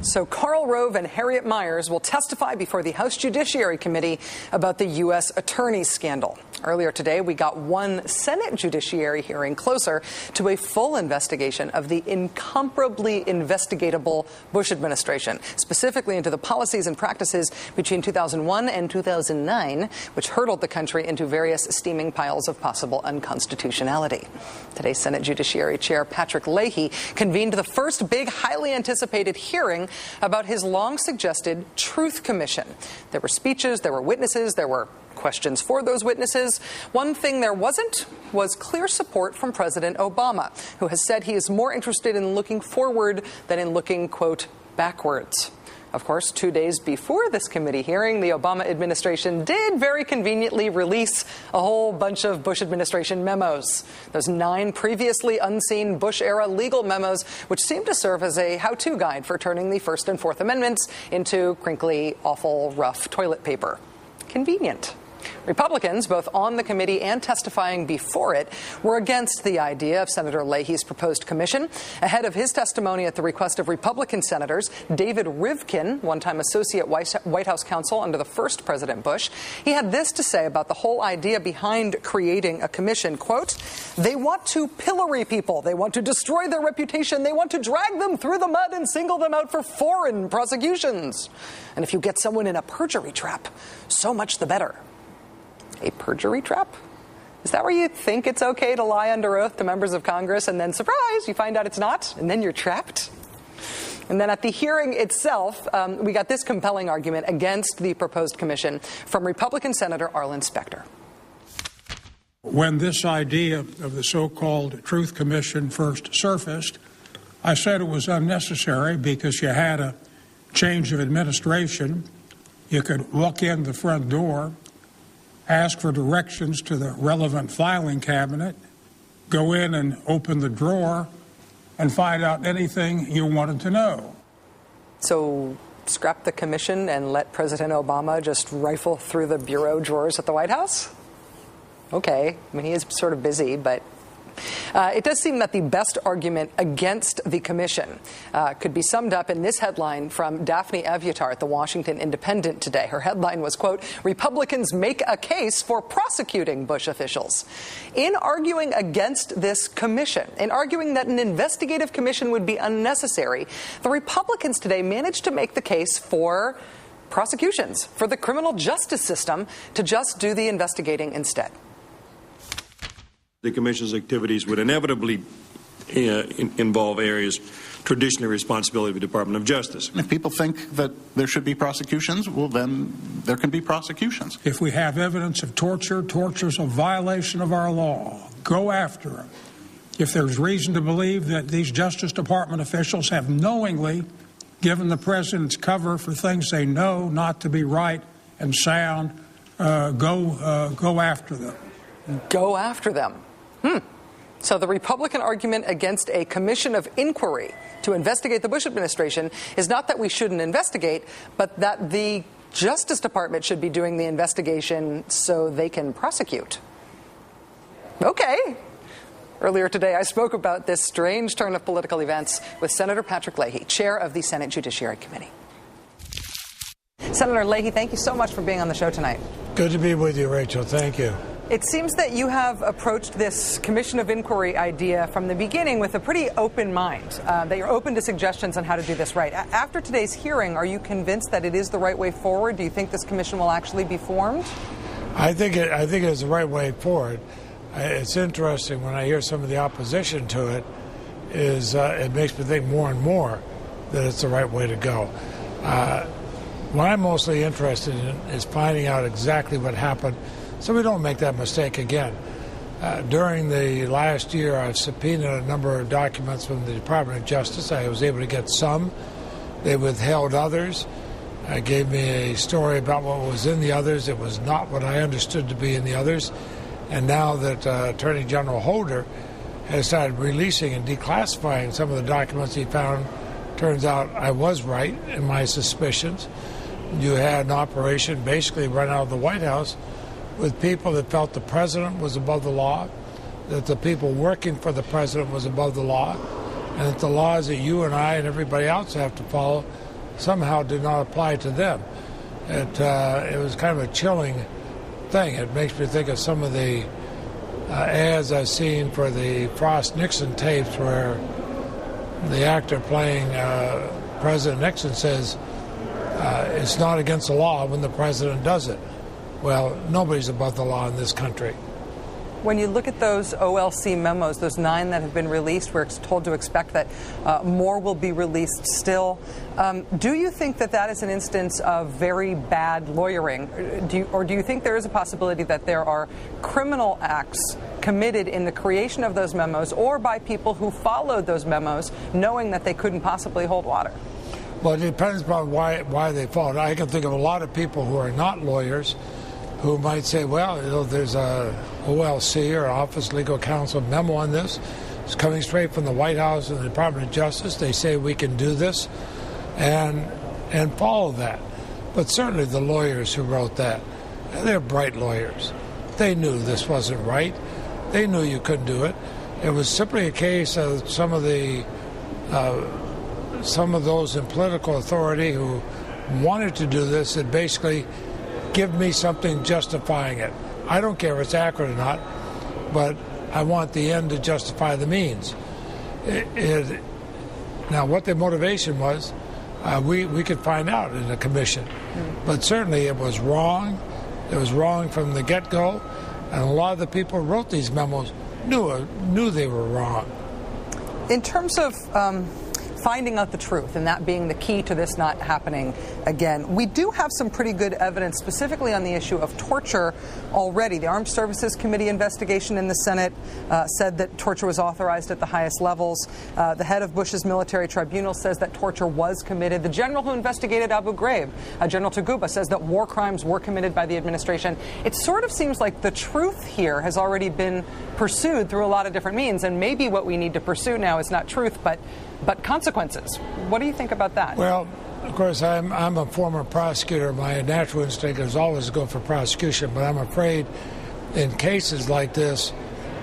So Karl Rove and Harriet Miers will testify before the House Judiciary Committee about the U.S. Attorney scandal. Earlier today, we got one Senate Judiciary hearing closer to a full investigation of the incomparably investigatable Bush administration, specifically into the policies and practices between 2001 and 2009, which hurtled the country into various steaming piles of possible unconstitutionality. Today's Senate Judiciary Chair Patrick Leahy convened the first big, highly anticipated hearing about his long-suggested Truth Commission. There were speeches, there were witnesses, there were questions for those witnesses. One thing there wasn't was clear support from President Obama, who has said he is more interested in looking forward than in looking, quote, backwards. Of course, 2 days before this committee hearing, the Obama administration did very conveniently release a whole bunch of Bush administration memos. Those 9 previously unseen Bush-era legal memos, which seemed to serve as a how-to guide for turning the First and Fourth Amendments into crinkly, awful, rough toilet paper. Convenient. Republicans, both on the committee and testifying before it, were against the idea of Senator Leahy's proposed commission. Ahead of his testimony at the request of Republican senators, David Rivkin, one-time associate White House counsel under the first President Bush, he had this to say about the whole idea behind creating a commission. Quote, "They want to pillory people. They want to destroy their reputation. They want to drag them through the mud and single them out for foreign prosecutions. And if you get someone in a perjury trap, so much the better." A perjury trap? Is that where you think it's okay to lie under oath to members of Congress and then, surprise, you find out it's not, and then you're trapped? And then at the hearing itself, we got this compelling argument against the proposed commission from Republican Senator Arlen Specter. When this idea of the so-called Truth Commission first surfaced, I said it was unnecessary because you had a change of administration. You could walk in the front door, ask for directions to the relevant filing cabinet, go in and open the drawer, and find out anything you wanted to know. So scrap the commission and let President Obama just rifle through the bureau drawers at the White House? Okay. I mean, he is sort of busy, but it does seem that the best argument against the commission could be summed up in this headline from Daphne Evyatar at the Washington Independent today. Her headline was, quote, "Republicans make a case for prosecuting Bush officials." In arguing against this commission, in arguing that an investigative commission would be unnecessary, the Republicans today managed to make the case for prosecutions, for the criminal justice system to just do the investigating instead. The Commission's activities would inevitably involve areas traditionally responsibility of the Department of Justice. If people think that there should be prosecutions, well, then there can be prosecutions. If we have evidence of torture's a violation of our law. Go after them. If there's reason to believe that these Justice Department officials have knowingly given the president's cover for things they know not to be right and sound, go after them. Go after them. So the Republican argument against a commission of inquiry to investigate the Bush administration is not that we shouldn't investigate, but that the Justice Department should be doing the investigation so they can prosecute. Okay. Earlier today, I spoke about this strange turn of political events with Senator Patrick Leahy, chair of the Senate Judiciary Committee. Senator Leahy, thank you so much for being on the show tonight. Good to be with you, Rachel. Thank you. It seems that you have approached this commission of inquiry idea from the beginning with a pretty open mind, that you're open to suggestions on how to do this right. After today's hearing, are you convinced that it is the right way forward? Do you think this commission will actually be formed? I think it is the right way forward. It's interesting when I hear some of the opposition to it. It makes me think more and more that it's the right way to go. What I'm mostly interested in is finding out exactly what happened, so we don't make that mistake again. During the last year, I've subpoenaed a number of documents from the Department of Justice. I was able to get some. They withheld others. Gave me a story about what was in the others. It was not what I understood to be in the others. And now that Attorney General Holder has started releasing and declassifying some of the documents he found, turns out I was right in my suspicions. You had an operation basically run out of the White House with people that felt the president was above the law, that the people working for the president was above the law, and that the laws that you and I and everybody else have to follow somehow did not apply to them. It was kind of a chilling thing. It makes me think of some of the ads I've seen for the Frost-Nixon tapes where the actor playing President Nixon says it's not against the law when the president does it. Well, nobody's above the law in this country. When you look at those OLC memos, those 9 that have been released, we're told to expect that more will be released still. Do you think that that is an instance of very bad lawyering? Or do you think there is a possibility that there are criminal acts committed in the creation of those memos or by people who followed those memos knowing that they couldn't possibly hold water? Well, it depends upon why they followed. I can think of a lot of people who are not lawyers who might say, well, there's a OLC or Office Legal Counsel memo on this. It's coming straight from the White House and the Department of Justice. They say we can do this and follow that. But certainly the lawyers who wrote that, they're bright lawyers. They knew this wasn't right. They knew you couldn't do it. It was simply a case of some of those in political authority who wanted to do this and basically give me something justifying it. I don't care if it's accurate or not, but I want the end to justify the means. Now, what their motivation was, we could find out in the commission. But certainly it was wrong. It was wrong from the get-go, and a lot of the people who wrote these memos knew they were wrong. In terms of finding out the truth, and that being the key to this not happening again, we do have some pretty good evidence specifically on the issue of torture already. The Armed Services Committee investigation in the Senate said that torture was authorized at the highest levels. The head of Bush's military tribunal says that torture was committed. The general who investigated Abu Ghraib, General Taguba, says that war crimes were committed by the administration. It sort of seems like the truth here has already been pursued through a lot of different means, and maybe what we need to pursue now is not truth, but consequences. What do you think about that? Well, of course, I'm a former prosecutor. My natural instinct is always to go for prosecution, but I'm afraid in cases like this,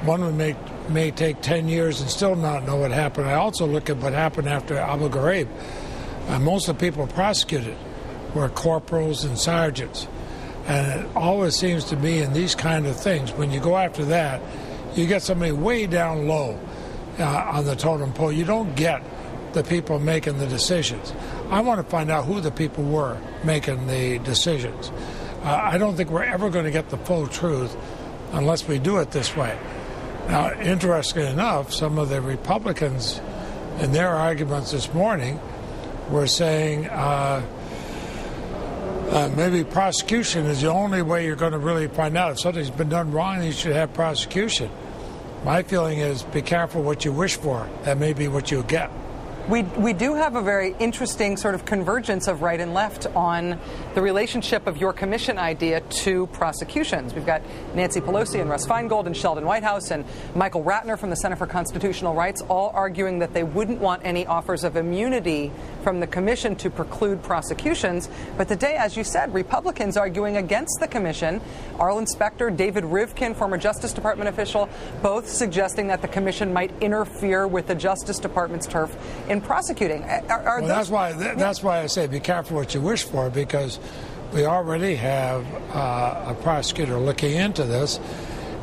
one may take 10 years and still not know what happened. I also look at what happened after Abu Ghraib. Most of the people prosecuted were corporals and sergeants. And it always seems to me in these kind of things, when you go after that, you get somebody way down low on the totem pole. You don't get the people making the decisions. I want to find out who the people were making the decisions. I don't think we're ever going to get the full truth unless we do it this way. Now, interestingly enough, some of the Republicans in their arguments this morning were saying maybe prosecution is the only way you're going to really find out. If something's been done wrong, you should have prosecution. My feeling is be careful what you wish for. That may be what you'll get. We do have a very interesting sort of convergence of right and left on the relationship of your commission idea to prosecutions. We've got Nancy Pelosi and Russ Feingold and Sheldon Whitehouse and Michael Ratner from the Center for Constitutional Rights all arguing that they wouldn't want any offers of immunity from the commission to preclude prosecutions. But today, as you said, Republicans arguing against the commission. Arlen Specter, David Rivkin, former Justice Department official, both suggesting that the commission might interfere with the Justice Department's turf in prosecuting. That's why I say be careful what you wish for, because we already have a prosecutor looking into this.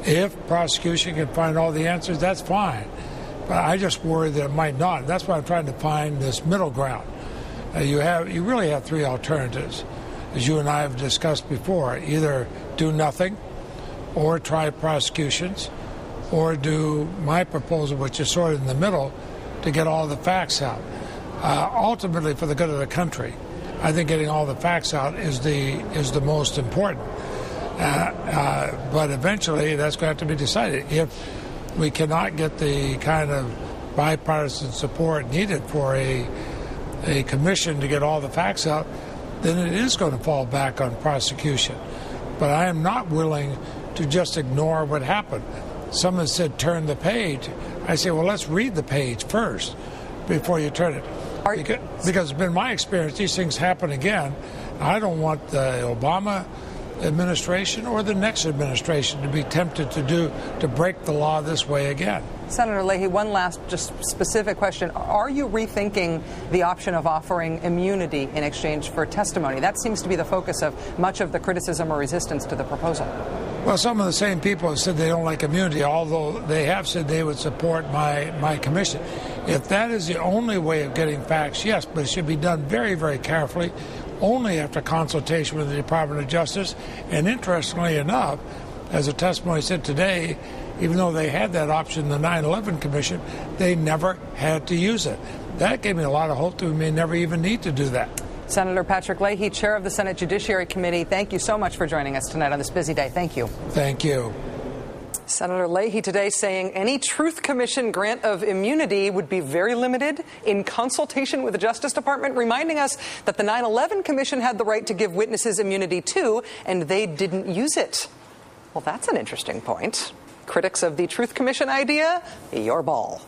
If prosecution can find all the answers, that's fine. But I just worry that it might not. That's why I'm trying to find this middle ground. You really have 3 alternatives, as you and I have discussed before. Either do nothing, or try prosecutions, or do my proposal, which is sort of in the middle, to get all the facts out. Ultimately, for the good of the country, I think getting all the facts out is the most important. But eventually, that's going to have to be decided. If we cannot get the kind of bipartisan support needed for a commission to get all the facts out, then it is going to fall back on prosecution. But I am not willing to just ignore what happened. Someone said turn the page. I say, well, let's read the page first before you turn it. Because it's been my experience, these things happen again. I don't want the Obama administration or the next administration to be tempted to break the law this way again. Senator Leahy, one last just specific question. Are you rethinking the option of offering immunity in exchange for testimony? That seems to be the focus of much of the criticism or resistance to the proposal. Well, some of the same people have said they don't like immunity, although they have said they would support my commission. If that is the only way of getting facts, yes, but it should be done very, very carefully, only after consultation with the Department of Justice. And interestingly enough, as the testimony said today, even though they had that option in the 9/11 Commission, they never had to use it. That gave me a lot of hope that we may never even need to do that. Senator Patrick Leahy, chair of the Senate Judiciary Committee, thank you so much for joining us tonight on this busy day. Thank you. Thank you. Senator Leahy today saying any Truth Commission grant of immunity would be very limited in consultation with the Justice Department, reminding us that the 9/11 Commission had the right to give witnesses immunity too, and they didn't use it. Well, that's an interesting point. Critics of the Truth Commission idea, your ball.